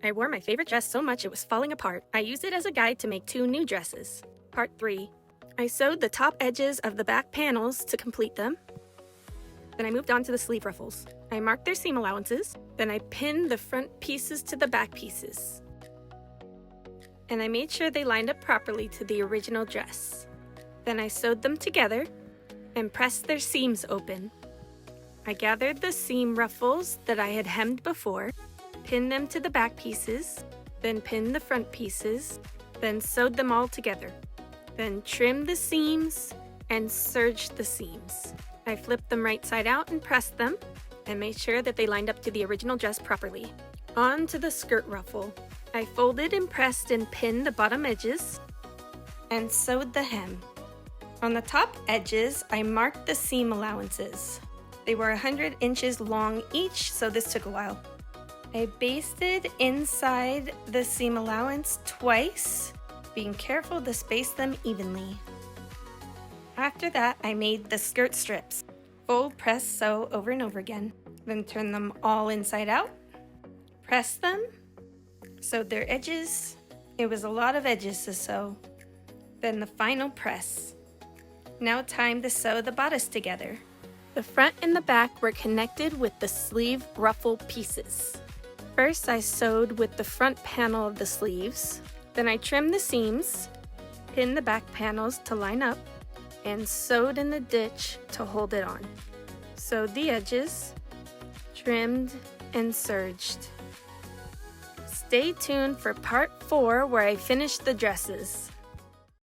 I wore my favorite dress so much it was falling apart. I used it as a guide to make 2 new dresses. Part 3. I sewed the top edges of the back panels to complete them. Then I moved on to the sleeve ruffles. I marked their seam allowances. Then I pinned the front pieces to the back pieces. And I made sure they lined up properly to the original dress. Then I sewed them together and pressed their seams open. I gathered the seam ruffles that I had hemmed before, pinned them to the back pieces, then pinned the front pieces, then sewed them all together. Then trimmed the seams and serged the seams. I flipped them right side out and pressed them, and made sure that they lined up to the original dress properly. On to the skirt ruffle. I folded and pressed and pinned the bottom edges, and sewed the hem. On the top edges, I marked the seam allowances. They were 100 inches long each, so this took a while. I basted inside the seam allowance twice, being careful to space them evenly. After that, I made the skirt strips. Fold, press, sew over and over again. Then turn them all inside out. Press them. Sewed their edges. It was a lot of edges to sew. Then the final press. Now time to sew the bodice together. The front and the back were connected with the sleeve ruffle pieces. First, I sewed with the front panel of the sleeves. Then I trimmed the seams, pinned the back panels to line up, and sewed in the ditch to hold it on. Sewed the edges, trimmed, and serged. Stay tuned for part 4 where I finished the dresses.